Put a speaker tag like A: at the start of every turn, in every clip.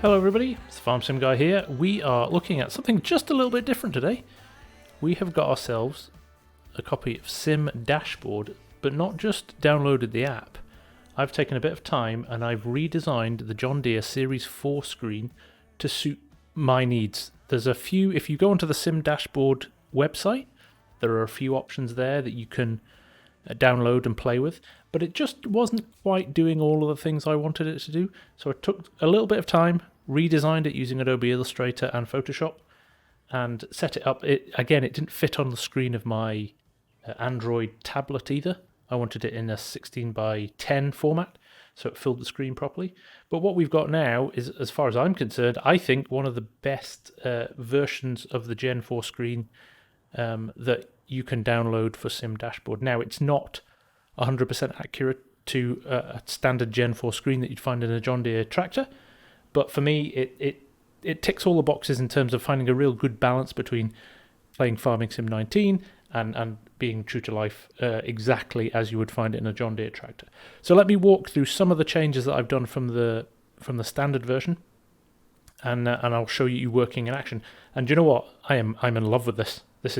A: Hello everybody, it's the FarmSim guy here. We are looking at something just a little bit different today. We have got ourselves a copy of Sim Dashboard, but not just downloaded the app. I've taken a bit of time and I've redesigned the John Deere Series 4 screen to suit my needs. There's a few, if you go onto the Sim Dashboard website, there are a few options there that you can download and play with, but it just wasn't quite doing all of the things I wanted it to do. So I took a little bit of time, redesigned it using Adobe Illustrator and Photoshop, and set it up. It didn't fit on the screen of my Android tablet either. I wanted it in a 16 by 10 format, so it filled the screen properly. But what we've got now is, as far as I'm concerned, I think one of the best versions of the Gen 4 screen that you can download for Sim Dashboard. Now, it's not 100% accurate to a standard Gen 4 screen that you'd find in a John Deere tractor, but for me, it ticks all the boxes in terms of finding a real good balance between playing Farming Sim 19 and being true to life exactly as you would find it in a John Deere tractor. So let me walk through some of the changes that I've done from the standard version, and I'll show you working in action. And do you know what? I'm in love with this. This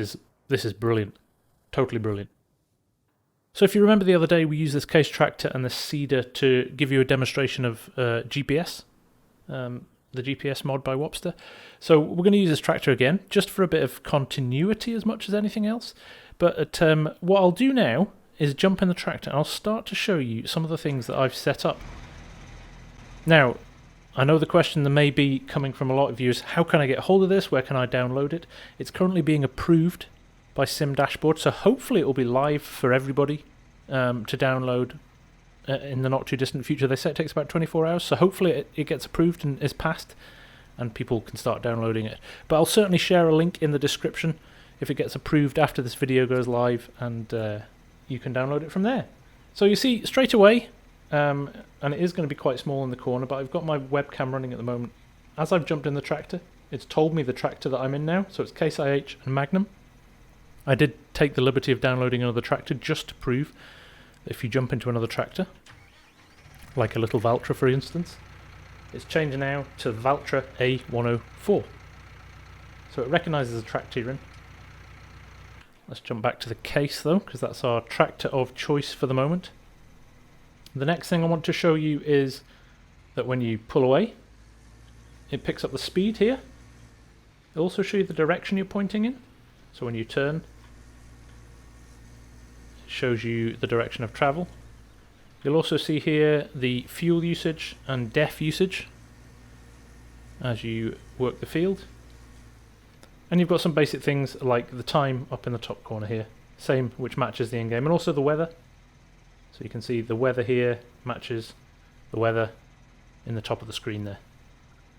A: is brilliant, totally brilliant. So if you remember the other day, we used this case tractor and this seeder to give you a demonstration of GPS, the GPS mod by Wopster. So we're going to use this tractor again, just for a bit of continuity as much as anything else. But what I'll do now is jump in the tractor and I'll start to show you some of the things that I've set up. Now, I know the question that may be coming from a lot of you is, how can I get hold of this? Where can I download it? It's currently being approved by Sim Dashboard, so hopefully it will be live for everybody to download in the not too distant future. They say it takes about 24 hours, so hopefully it gets approved and is passed and people can start downloading it. But I'll certainly share a link in the description if it gets approved after this video goes live, and you can download it from there. So you see straight away, and it is going to be quite small in the corner, but I've got my webcam running at the moment. As I've jumped in the tractor, it's told me the tractor that I'm in now, so it's Case IH and Magnum. I did take the liberty of downloading another tractor just to prove that if you jump into another tractor, like a little Valtra for instance, it's changed now to Valtra A104. So it recognises the tractor you're in. Let's jump back to the case though, because that's our tractor of choice for the moment. The next thing I want to show you is that when you pull away, it picks up the speed here. It'll also show you the direction you're pointing in. So when you turn, it shows you the direction of travel. You'll also see here the fuel usage and DEF usage as you work the field. And you've got some basic things like the time up in the top corner here, same, which matches the in-game, and also the weather. So you can see the weather here matches the weather in the top of the screen there.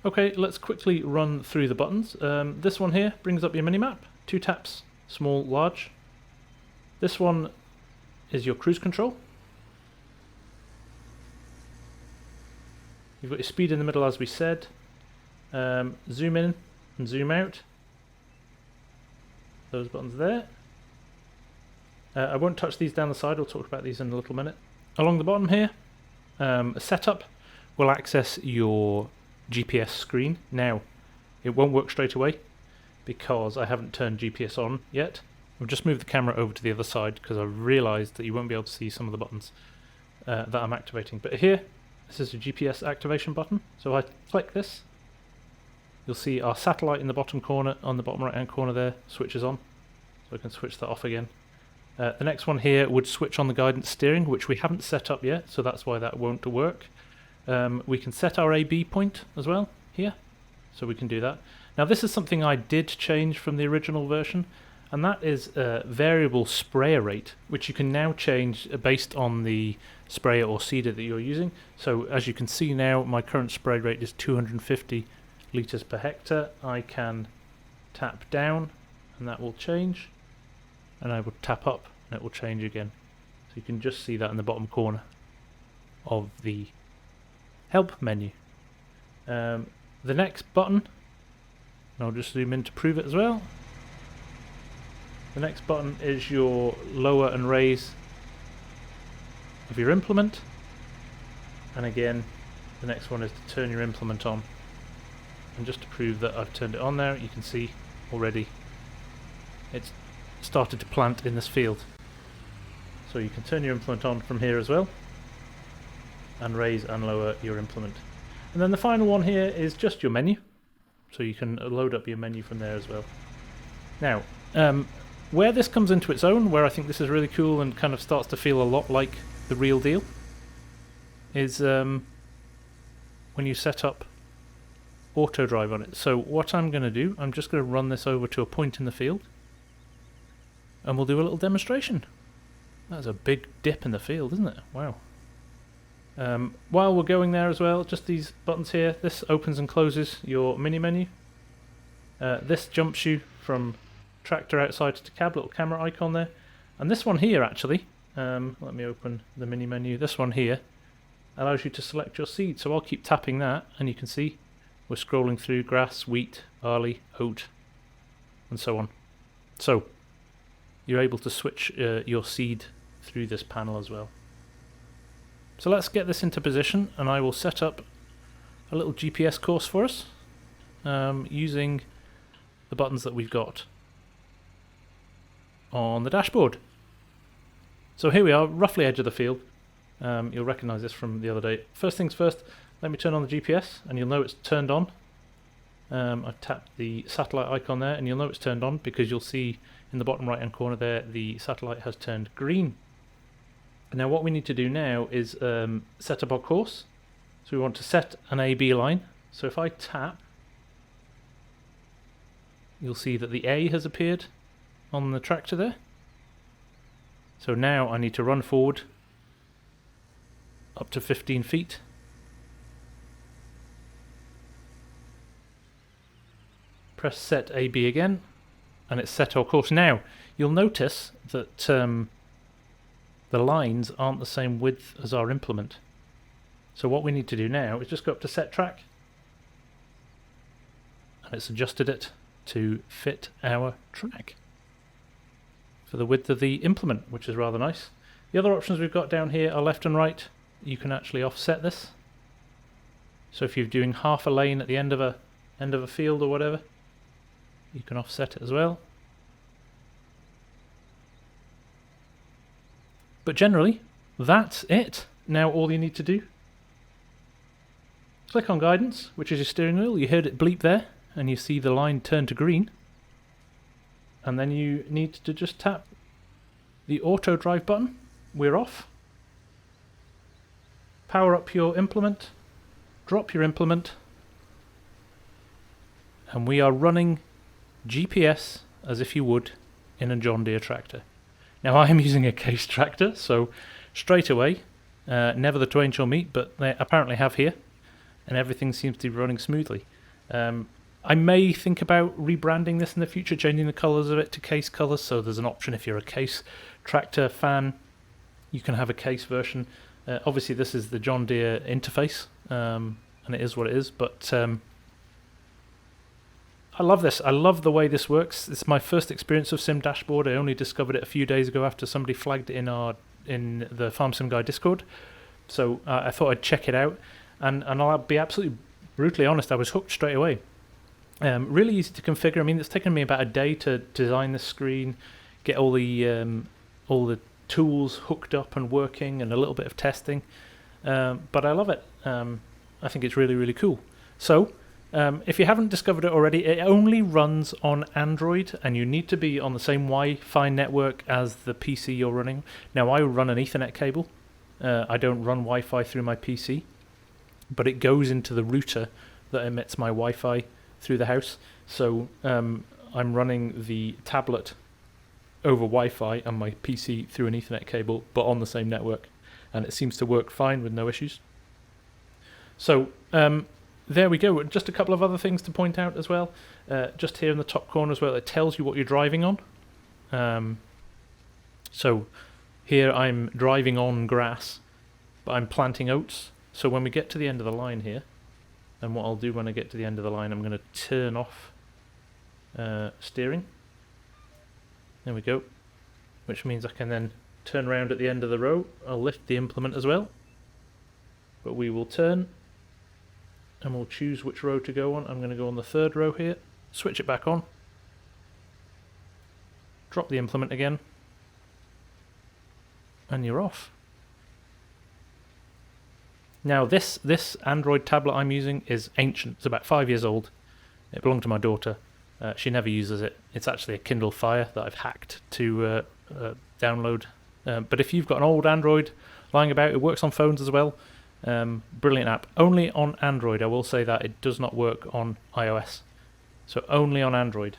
A: Okay, let's quickly run through the buttons. This one here brings up your minimap, 2 taps, small, large. This one is your cruise control. You've got your speed in the middle as we said. Zoom in and zoom out. Those buttons there. I won't touch these down the side, I'll talk about these in a little minute. Along the bottom here, a setup will access your GPS screen. Now, it won't work straight away because I haven't turned GPS on yet. I've just moved the camera over to the other side because I realised that you won't be able to see some of the buttons that I'm activating. But here, this is a GPS activation button. So if I click this, you'll see our satellite in the bottom corner, on the bottom right hand corner there, switches on. So I can switch that off again. The next one here would switch on the guidance steering, which we haven't set up yet, so that's why that won't work. We can set our AB point as well here, so we can do that. Now this is something I did change from the original version, and that is variable sprayer rate, which you can now change based on the sprayer or seeder that you're using. So as you can see now, my current spray rate is 250 litres per hectare. I can tap down and that will change, and I will tap up and it will change again. So you can just see that in the bottom corner of the help menu. The next button, and I'll just zoom in to prove it as well. The next button is your lower and raise of your implement, and again the next one is to turn your implement on. And just to prove that I've turned it on there, you can see already it's started to plant in this field. So you can turn your implement on from here as well, and raise and lower your implement. And then the final one here is just your menu, so you can load up your menu from there as well. Now, where this comes into its own, where I think this is really cool and kind of starts to feel a lot like the real deal, is when you set up auto drive on it. So what I'm going to do, I'm just going to run this over to a point in the field, and we'll do a little demonstration. That's a big dip in the field, isn't it? Wow. While we're going there as well, just these buttons here, this opens and closes your mini menu. This jumps you from tractor outside to cab, little camera icon there. And this one here actually, let me open the mini menu, this one here allows you to select your seed. So I'll keep tapping that and you can see we're scrolling through grass, wheat, barley, oat, and so on. So you're able to switch your seed through this panel as well. So let's get this into position and I will set up a little GPS course for us using the buttons that we've got on the dashboard. So here we are, roughly edge of the field. You'll recognise this from the other day. First things first, let me turn on the GPS and you'll know it's turned on. I've tapped the satellite icon there and you'll know it's turned on because you'll see in the bottom right hand corner there the satellite has turned green. Now what we need to do now is set up our course. So we want to set an A-B line. So if I tap, you'll see that the A has appeared on the tractor there. So now I need to run forward up to 15 feet. Press set A-B again and it's set our course. Now you'll notice that the lines aren't the same width as our implement. So what we need to do now is just go up to set track and it's adjusted it to fit our track for the width of the implement, which is rather nice. The other options we've got down here are left and right. You can actually offset this. So if you're doing half a lane at the end of a field or whatever, you can offset it as well. But generally, that's it. Now all you need to do, click on guidance, which is your steering wheel. You heard it bleep there, and you see the line turn to green. And then you need to just tap the auto drive button. We're off. Power up your implement, drop your implement, and we are running GPS as if you would in a John Deere tractor. Now I am using a case tractor, so straight away, never the twain shall meet, but they apparently have here, and everything seems to be running smoothly. I may think about rebranding this in the future, changing the colours of it to case colours, so there's an option if you're a case tractor fan, you can have a case version. Obviously this is the John Deere interface, and it is what it is, but I love this. I love the way this works. It's my first experience of Sim Dashboard. I only discovered it a few days ago after somebody flagged it in the FarmSim Guy Discord. So I thought I'd check it out, and I'll be absolutely brutally honest, I was hooked straight away. Really easy to configure. I mean, it's taken me about a day to design this screen, get all the tools hooked up and working, and a little bit of testing. But I love it. I think it's really, really cool. So if you haven't discovered it already, it only runs on Android, and you need to be on the same Wi-Fi network as the PC you're running. Now I run an Ethernet cable. I don't run Wi-Fi through my PC, but it goes into the router that emits my Wi-Fi through the house. So I'm running the tablet over Wi-Fi and my PC through an Ethernet cable, but on the same network, and it seems to work fine with no issues. So there we go. Just a couple of other things to point out as well. Just here in the top corner as well, it tells you what you're driving on. So here I'm driving on grass, but I'm planting oats. So when we get to the end of the line here, and what I'll do when I get to the end of the line, I'm going to turn off steering. There we go. Which means I can then turn around at the end of the row. I'll lift the implement as well. But we will turn. and we'll choose which row to go on. I'm going to go on the third row here, switch it back on, drop the implement again, and you're off. Now this Android tablet I'm using is ancient. It's about 5 years old. It belonged to my daughter. She never uses it. It's actually a Kindle Fire that I've hacked to download. But if you've got an old Android lying about, it works on phones as well. Brilliant app. Only on Android. I will say that it does not work on iOS. So only on Android.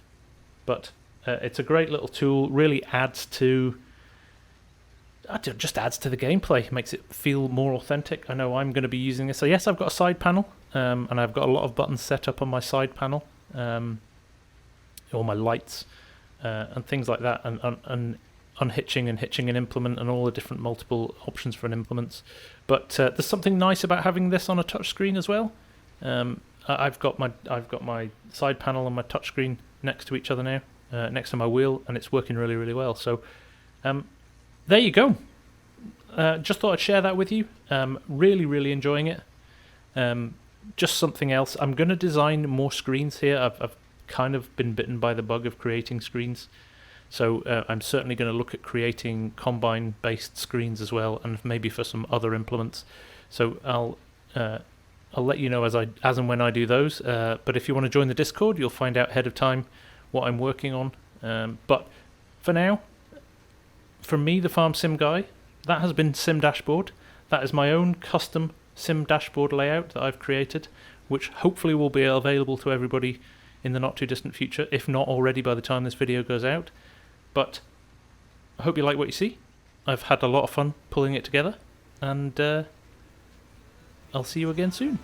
A: But it's a great little tool. Really adds to... It just adds to the gameplay. It makes it feel more authentic. I know I'm going to be using this. So yes, I've got a side panel, and I've got a lot of buttons set up on my side panel, all my lights and things like that, and unhitching and hitching an implement and all the different multiple options for an implements. But there's something nice about having this on a touchscreen as well. I've got my side panel and my touchscreen next to each other now, next to my wheel, and it's working really, really well. So. There you go. Just thought I'd share that with you. Really, really enjoying it. Just something else. I'm going to design more screens here. I've kind of been bitten by the bug of creating screens. So I'm certainly going to look at creating combine-based screens as well, and maybe for some other implements. So I'll let you know as and when I do those. But if you want to join the Discord, you'll find out ahead of time what I'm working on. But for now, from me, the FarmSim guy, that has been Sim Dashboard. That is my own custom Sim Dashboard layout that I've created, which hopefully will be available to everybody in the not too distant future, if not already by the time this video goes out. But I hope you like what you see. I've had a lot of fun pulling it together, and I'll see you again soon.